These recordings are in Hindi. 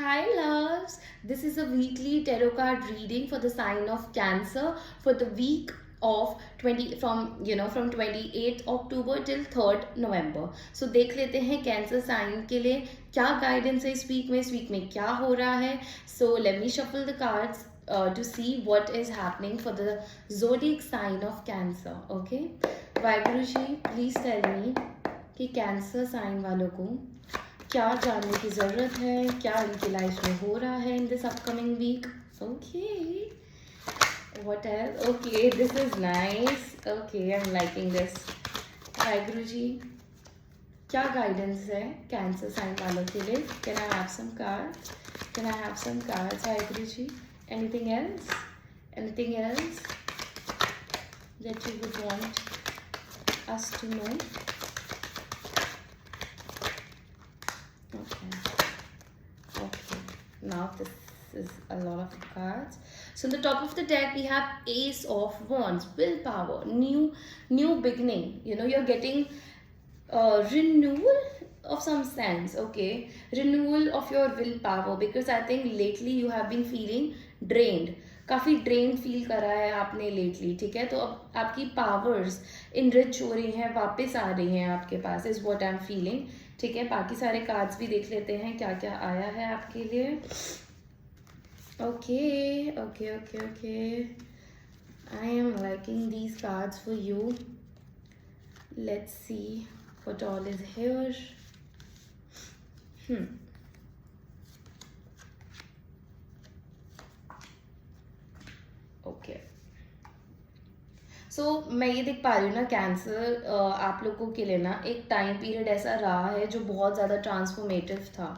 Hi loves, this is a weekly tarot card reading for the sign of Cancer for the week of 20 from 28th October till 3rd November. So देख लेते हैं कैंसर साइन के लिए क्या गाइडेंस है इस वीक में क्या हो रहा है. So let me shuffle the cards to see what is happening for the zodiac sign of Cancer. Okay, Waheguru ji please tell me कि कैंसर साइन वालों को क्या जानने की ज़रूरत है, क्या इनकी लाइफ में हो रहा है in this upcoming week. Okay, what else. Okay, this is nice. Okay, I am liking this. Waheguru ji क्या गाइडेंस है कैंसर साइन वालों के लिए. Can I have some cards Waheguru ji. Anything else that you would want us to know. Now this is a lot of cards. So on the top of the deck we have Ace of Wands, willpower, new beginning. You're getting renewal of some sense. Okay, renewal of your willpower because I think lately you have been feeling drained. काफ़ी ड्रेन फील करा है आपने लेटली. ठीक है, तो अब आपकी पावर्स इनरिच हो रही हैं, वापस आ रही हैं आपके पास. Is what I am feeling. ठीक है, बाकी सारे कार्ड्स भी देख लेते हैं क्या क्या आया है आपके लिए. Okay, I am liking these cards for you. Let's see what all is here. Okay, so मैं ये देख पा रही हूँ ना कैंसर आप लोगों के लिए ना एक टाइम पीरियड ऐसा रहा है जो बहुत ज़्यादा ट्रांसफॉर्मेटिव था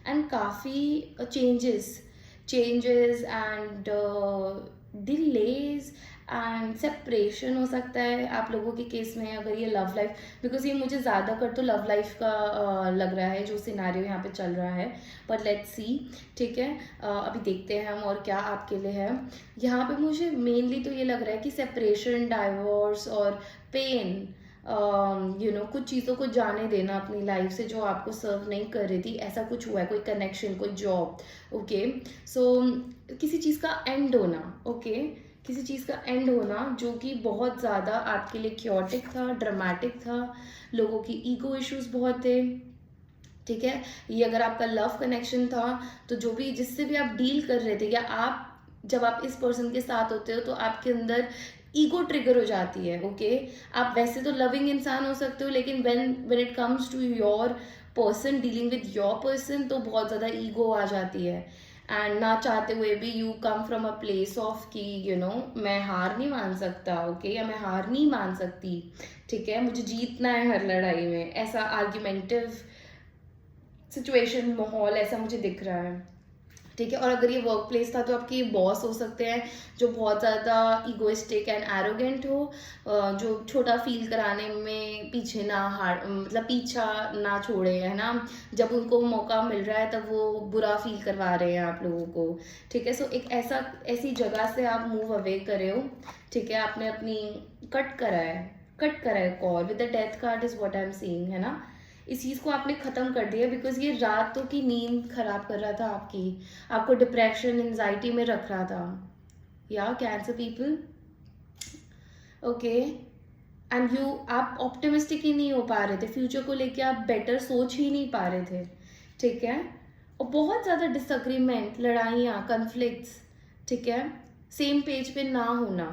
एंड काफ़ी changes and delays and separation हो सकता है आप लोगों के केस में अगर ये लव लाइफ, बिकॉज ये मुझे ज़्यादा कर तो लव लाइफ का लग रहा है जो सिनारियो यहाँ पे चल रहा है. But let's see. ठीक है, अभी देखते हैं हम और क्या आपके लिए है. यहाँ पे मुझे मेनली तो ये लग रहा है कि सेपरेशन, डाइवोर्स और पेन, कुछ चीज़ों को जाने देना अपनी लाइफ से जो आपको सर्व नहीं कर रही थी, ऐसा कुछ हुआ है. कोई कनेक्शन, कोई जॉब. ओके, सो किसी चीज़ का एंड होना. ओके, किसी चीज़ का एंड होना जो कि बहुत ज़्यादा आपके लिए क्योटिक था, ड्रामेटिक था. लोगों की ईगो इश्यूज बहुत थे. ठीक है, ये अगर आपका लव कनेक्शन था तो जो भी जिससे भी आप डील कर रहे थे, या आप जब आप इस पर्सन के साथ होते हो तो आपके अंदर ईगो ट्रिगर हो जाती है. ओके, आप वैसे तो लविंग इंसान हो सकते हो लेकिन when it comes to your person, dealing with your person, तो बहुत ज़्यादा ईगो आ जाती है. एंड ना चाहते हुए भी you come from a place of कि मैं हार नहीं मान सकता. ओके, या मैं हार नहीं मान सकती. ठीक है, मुझे जीतना है हर लड़ाई में. ऐसा आर्ग्यूमेंटिव सिचुएशन, माहौल ऐसा मुझे दिख रहा है. ठीक है, और अगर ये वर्क प्लेस था तो आपके बॉस हो सकते हैं जो बहुत ज़्यादा ईगोइस्टिक एंड एरोगेंट हो, जो छोटा फील कराने में पीछे ना मतलब पीछा ना छोड़े, है ना. जब उनको मौका मिल रहा है तब वो बुरा फील करवा रहे हैं आप लोगों को. ठीक है, सो एक ऐसी जगह से आप मूव अवे करे हो. ठीक है, आपने अपनी कट करा है call with the death card is what I am seeing, है ना. इस चीज़ को आपने ख़त्म कर दिया बिकॉज ये रातों की नींद खराब कर रहा था आपको डिप्रेशन, एंजाइटी में रख रहा था. या कैंसर पीपल. ओके, एंड आप ऑप्टिमिस्टिक ही नहीं हो पा रहे थे फ्यूचर को लेके, आप बेटर सोच ही नहीं पा रहे थे. ठीक है, और बहुत ज़्यादा डिसएग्रीमेंट, लड़ाइयाँ, कन्फ्लिक्ट्स. ठीक है, सेम पेज पे ना होना,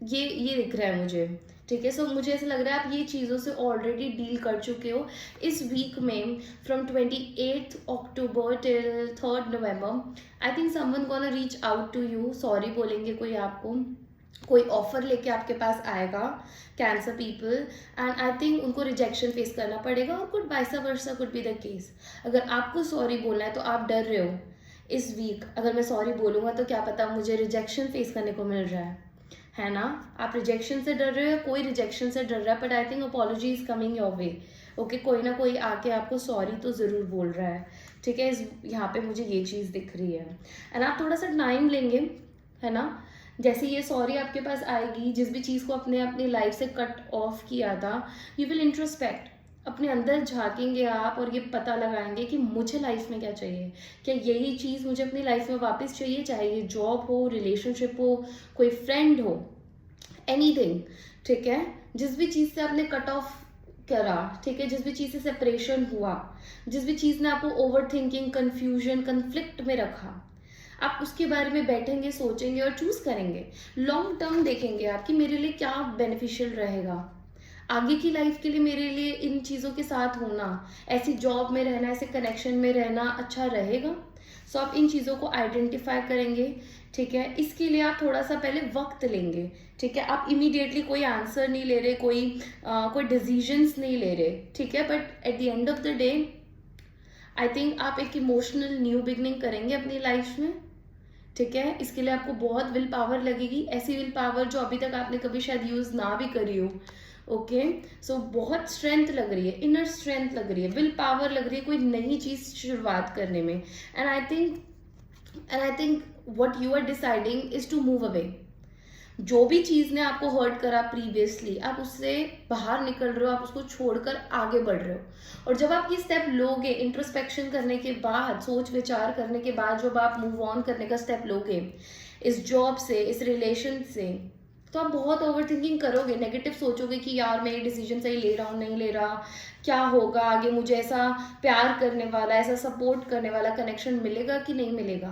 ये दिख रहा है मुझे. ठीक है, सो मुझे ऐसा लग रहा है आप ये चीज़ों से ऑलरेडी डील कर चुके हो इस वीक में. From 28th October till 3rd November, I think someone gonna reach out to you. Sorry बोलेंगे कोई आपको, कोई ऑफर लेके आपके पास आएगा Cancer people, and I think उनको रिजेक्शन फेस करना पड़ेगा. और could vice versa could be the case. अगर आपको सॉरी बोलना है तो आप डर रहे हो इस वीक, अगर मैं सॉरी बोलूँगा तो क्या पता मुझे रिजेक्शन फेस करने को मिल रहा है ना. आप रिजेक्शन से डर रहे हो, कोई रिजेक्शन से डर रहा है, but I think apology is coming your way. Okay, कोई ना कोई आके आपको सॉरी तो ज़रूर बोल रहा है. ठीक है, यहाँ पे मुझे ये चीज़ दिख रही है. एंड आप थोड़ा सा टाइम लेंगे, है ना. जैसे ये सॉरी आपके पास आएगी, जिस भी चीज़ को अपने अपनी लाइफ से कट ऑफ किया था, यू विल इंट्रोस्पेक्ट. अपने अंदर झाँकेंगे आप और ये पता लगाएँगे कि मुझे लाइफ़ में क्या चाहिए? क्या यही चीज़ मुझे अपनी लाइफ़ में वापस चाहिए? चाहे ये जॉब हो, रिलेशनशिप हो, कोई फ्रेंड हो, एनीथिंग, ठीक है? जिस भी चीज़ से आपने कट ऑफ करा, ठीक है? जिस भी चीज़ से सेपरेशन हुआ, जिस भी चीज़ ने आपको ओवरथिंकिंग, कन्फ्यूजन, कॉन्फ्लिक्ट में रखा, आप उसके बारे में बैठेंगे, सोचेंगे और चूज़ करेंगे। लॉन्ग टर्म देखेंगे आप कि मेरे लिए क्या बेनिफिशियल रहेगा। आगे की लाइफ के लिए मेरे लिए इन चीज़ों के साथ होना, ऐसी जॉब में रहना, ऐसे कनेक्शन में रहना अच्छा रहेगा। सो आप इन चीज़ों को आइडेंटिफाई करेंगे, ठीक है? इसके लिए आप थोड़ा-सा पहले वक़्त लेंगे, ठीक है? आप इमीडिएटली कोई आंसर नहीं ले रहे, कोई डिसीजंस नहीं ले रहे, ठीक है? But at the end of the day I think आप एक इमोशनल न्यू बिगिनिंग करेंगे अपनी लाइफ में, ठीक है? इसके लिए आपको बहुत विल पावर लगेगी, ऐसी विल पावर जो अभी तक आपने कभी शायद यूज़ ना भी करी हो, ओके? सो बहुत स्ट्रेंथ लग रही है, इनर स्ट्रेंथ लग रही है, विल पावर लग रही है कोई नई चीज़ शुरुआत करने में। And I think what you are deciding is to move away. जो भी चीज़ ने आपको हर्ट करा प्रीवियसली, आप उससे बाहर निकल रहे हो, आप उसको छोड़कर आगे बढ़ रहे हो। और जब आप ये स्टेप लोगे, इंट्रोस्पेक्शन करने के बाद, सोच विचार करने के बाद, जब आप मूव ऑन करने का स्टेप लोगे इस जॉब से, इस रिलेशन से, तो आप बहुत ओवर थिंकिंग करोगे, नेगेटिव सोचोगे कि यार मैं ये डिसीजन सही ले रहा हूँ, नहीं ले रहा, क्या होगा आगे, मुझे ऐसा प्यार करने वाला, ऐसा सपोर्ट करने वाला कनेक्शन मिलेगा कि नहीं मिलेगा।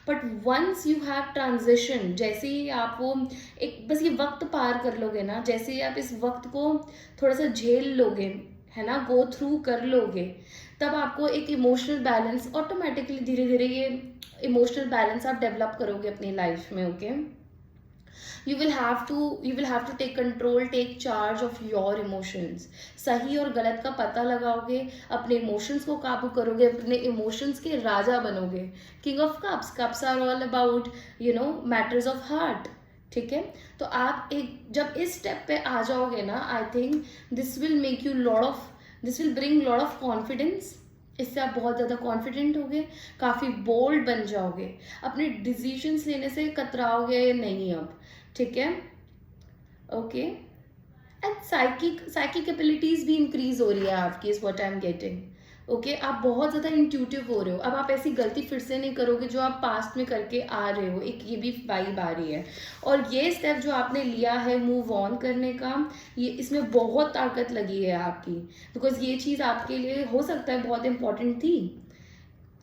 But once you have transition, जैसे ही आप वो एक बस ये वक्त पार कर लोगे ना, जैसे ही आप इस वक्त को थोड़ा सा झेल लोगे, है ना, गो थ्रू कर लोगे, तब आपको एक इमोशनल बैलेंस ऑटोमेटिकली, धीरे धीरे ये इमोशनल बैलेंस आप डेवलप करोगे अपनी लाइफ में, okay? You will have to take control, take charge of your emotions. सही और गलत का पता लगाओगे, अपने इमोशंस को काबू करोगे, अपने इमोशंस के राजा बनोगे। King of cups, cups are all about matters of heart, ठीक है? तो आप एक जब इस स्टेप पे आ जाओगे ना, I think this will bring lot of confidence. इससे आप बहुत ज़्यादा कॉन्फिडेंट होगे, काफ़ी बोल्ड बन जाओगे, अपने डिसीजंस लेने से कतराओगे नहीं अब, ठीक है? ओके? एंड साइकिक एबिलिटीज भी इंक्रीज हो रही है आपकी, is what I am getting, okay? आप बहुत ज़्यादा इंट्यूटिव हो रहे हो, अब आप ऐसी गलती फिर से नहीं करोगे जो आप पास्ट में करके आ रहे हो, एक ये भी वाइब आ रही है। और ये स्टेप जो आपने लिया है मूव ऑन करने का, ये इसमें बहुत ताकत लगी है आपकी, बिकॉज ये चीज़ आपके लिए हो सकता है बहुत इंपॉर्टेंट थी,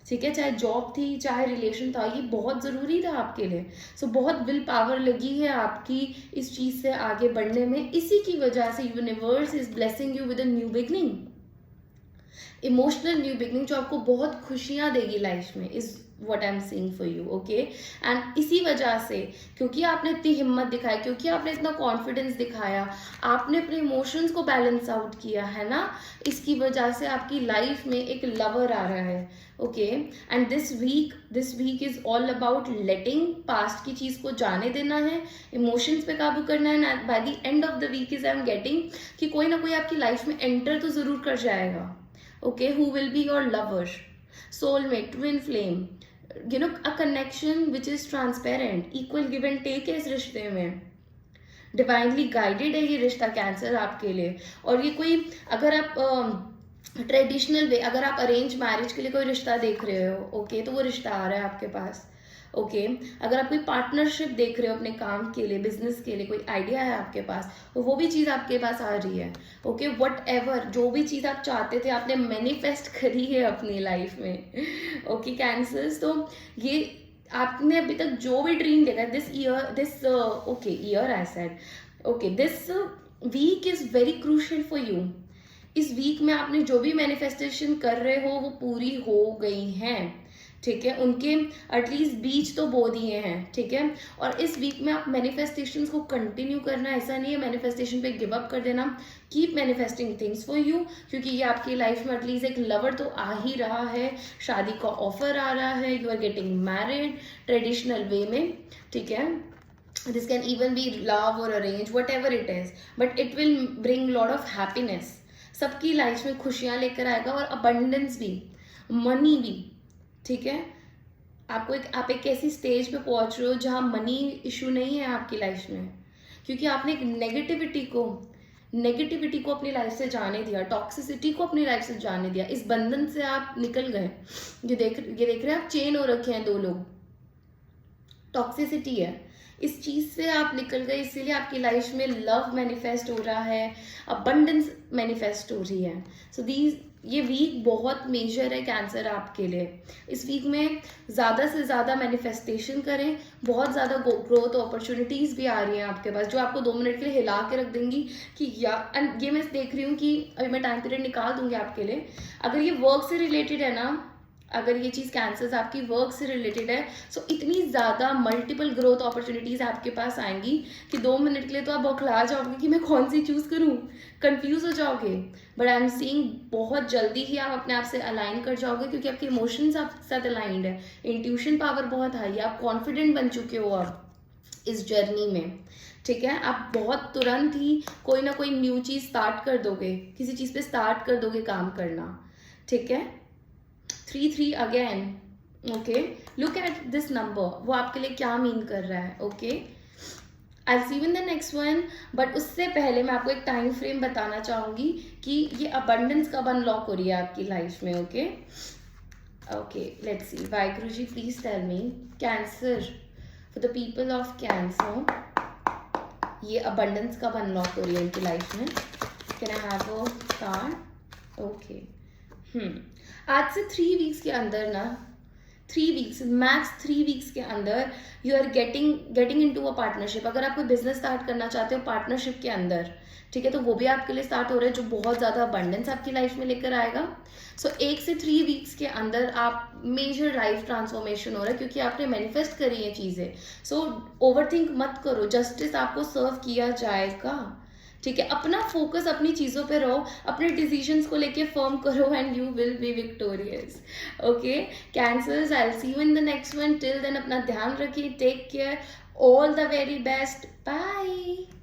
ठीक है? चाहे जॉब थी, चाहे रिलेशन था, ये बहुत ज़रूरी था आपके लिए। सो बहुत विल पावर लगी है आपकी इस चीज़ से आगे बढ़ने में। इसी की वजह से universe is blessing you with a new beginning, emotional new beginning, जो आपको बहुत खुशियाँ देगी लाइफ में, is what I am seeing for you, okay? And इसी वजह से, क्योंकि आपने इतनी हिम्मत दिखाई, क्योंकि आपने इतना कॉन्फिडेंस दिखाया, आपने अपने इमोशंस को बैलेंस आउट किया है ना, इसकी वजह से आपकी लाइफ में एक लवर आ रहा है, okay? And this week is all about letting past की चीज़ को जाने देना है, इमोशंस पे काबू करना है। By the end of the week is I am getting कि कोई ना कोई आपकी लाइफ में एंटर तो ज़रूर कर जाएगा, okay, who will be your lover, soulmate, twin flame, a connection which is transparent, equal give and take है इस रिश्ते में, डिवाइनली गाइडेड है ये रिश्ता कैंसर आपके लिए। और ये कोई, अगर आप ट्रेडिशनल वे, अगर आप अरेंज मैरिज के लिए कोई रिश्ता देख रहे हो, ओके, तो वो रिश्ता आ रहा है आपके पास, ओके? अगर आप कोई पार्टनरशिप देख रहे हो अपने काम के लिए, बिजनेस के लिए, कोई आइडिया है आपके पास, तो वो भी चीज़ आपके पास आ रही है, ओके? वट एवर, जो भी चीज़ आप चाहते थे आपने मैनिफेस्ट करी है अपनी लाइफ में, ओके कैंसर्स? तो ये आपने अभी तक जो भी ड्रीम देखा this week is very crucial for you. इस वीक में आपने जो भी मैनिफेस्टेशन कर रहे हो वो पूरी हो गई हैं, ठीक है? उनके एटलीस्ट बीज तो बो दिए हैं, ठीक है? और इस वीक में आप मैनिफेस्टेशंस को कंटिन्यू करना, ऐसा नहीं है मैनिफेस्टेशन पे गिव अप कर देना, keep manifesting things for you, क्योंकि ये आपकी लाइफ में एटलीस्ट एक लवर तो आ ही रहा है, शादी का ऑफर आ रहा है, you are getting married traditional way में, ठीक है? This can even be love और arrange, whatever it is, but it will bring lot of happiness, सबकी लाइफ में खुशियाँ लेकर आएगा, और अबंडेंस भी, मनी भी, ठीक है? आप एक ऐसी स्टेज पे पहुंच रहे हो जहां मनी इशू नहीं है आपकी लाइफ में, क्योंकि आपने एक नेगेटिविटी को नेगेटिविटी को अपनी लाइफ से जाने दिया, टॉक्सिसिटी को अपनी लाइफ से जाने दिया, इस बंधन से आप निकल गए। ये देख रहे हैं आप, चेन हो रखे हैं दो लोग, टॉक्सिसिटी है, इस चीज से आप निकल गए, इसीलिए आपकी लाइफ में लव मैनिफेस्ट हो रहा है, अबंडेंस मैनिफेस्ट हो रही है। सो दीज ये वीक बहुत मेजर है कैंसर आपके लिए। इस वीक में ज़्यादा से ज़्यादा मैनिफेस्टेशन करें, बहुत ज़्यादा ग्रोथ अपॉर्चुनिटीज़ भी आ रही हैं आपके पास, जो आपको 2 मिनट के लिए हिला के रख देंगी कि एंड ये मैं देख रही हूँ कि अभी मैं टाइम पीरियड निकाल दूंगी आपके लिए। अगर ये वर्क से रिलेटेड है ना, अगर ये चीज़ कैंसर्स आपकी वर्क से रिलेटेड है, सो इतनी ज़्यादा मल्टीपल ग्रोथ अपॉर्चुनिटीज़ आपके पास आएंगी कि 2 मिनट के लिए तो आप बौखला जाओगे कि मैं कौन सी चूज़ करूँ, कंफ्यूज हो जाओगे। बट आई एम सीइंग बहुत जल्दी ही आप अपने आप से अलाइन कर जाओगे, क्योंकि आपके इमोशंस आपके साथ अलाइंड है, इंट्यूशन पावर बहुत हाई है, आप कॉन्फिडेंट बन चुके हो अब इस जर्नी में। ठीक है, आप बहुत तुरंत ही कोई ना कोई न्यू चीज़ स्टार्ट कर दोगे, किसी चीज़ पे स्टार्ट कर दोगे काम करना। ठीक है, 3 again. Okay, look at this number, वो आपके लिए क्या मीन कर रहा है। Okay, I see you in the next one. But उससे पहले मैं आपको एक टाइम फ्रेम बताना चाहूंगी कि ये अबंडेंस कब अनलॉक हो रही है आपकी लाइफ में। Okay okay, let's see. Waheguru ji please tell me, Cancer, for the people of Cancer, ये अबंडेंस कब अनलॉक हो रही है इनकी लाइफ में। Can I have a card? Okay, आज से 3 वीक्स के अंदर ना, 3 वीक्स मैक्स, 3 वीक्स के अंदर you are getting into a partnership. अगर आप कोई बिजनेस स्टार्ट करना चाहते हो पार्टनरशिप के अंदर, ठीक है, तो वो भी आपके लिए स्टार्ट हो रहा है, जो बहुत ज़्यादा अबंडेंस आपकी लाइफ में लेकर आएगा। सो 1 से 3 वीक्स के अंदर आप मेजर लाइफ ट्रांसफॉर्मेशन हो रहा है, क्योंकि आपने मैनिफेस्ट करी है चीज़ें। सो ओवरथिंक मत करो, जस्टिस आपको सर्व किया जाएगा। ठीक है, अपना फोकस अपनी चीज़ों पे रहो, अपने डिसीजंस को लेके फर्म करो and you will be victorious. Okay Cancers, I will see you in the next one. Till then अपना ध्यान रखिए, take care, all the very best, bye.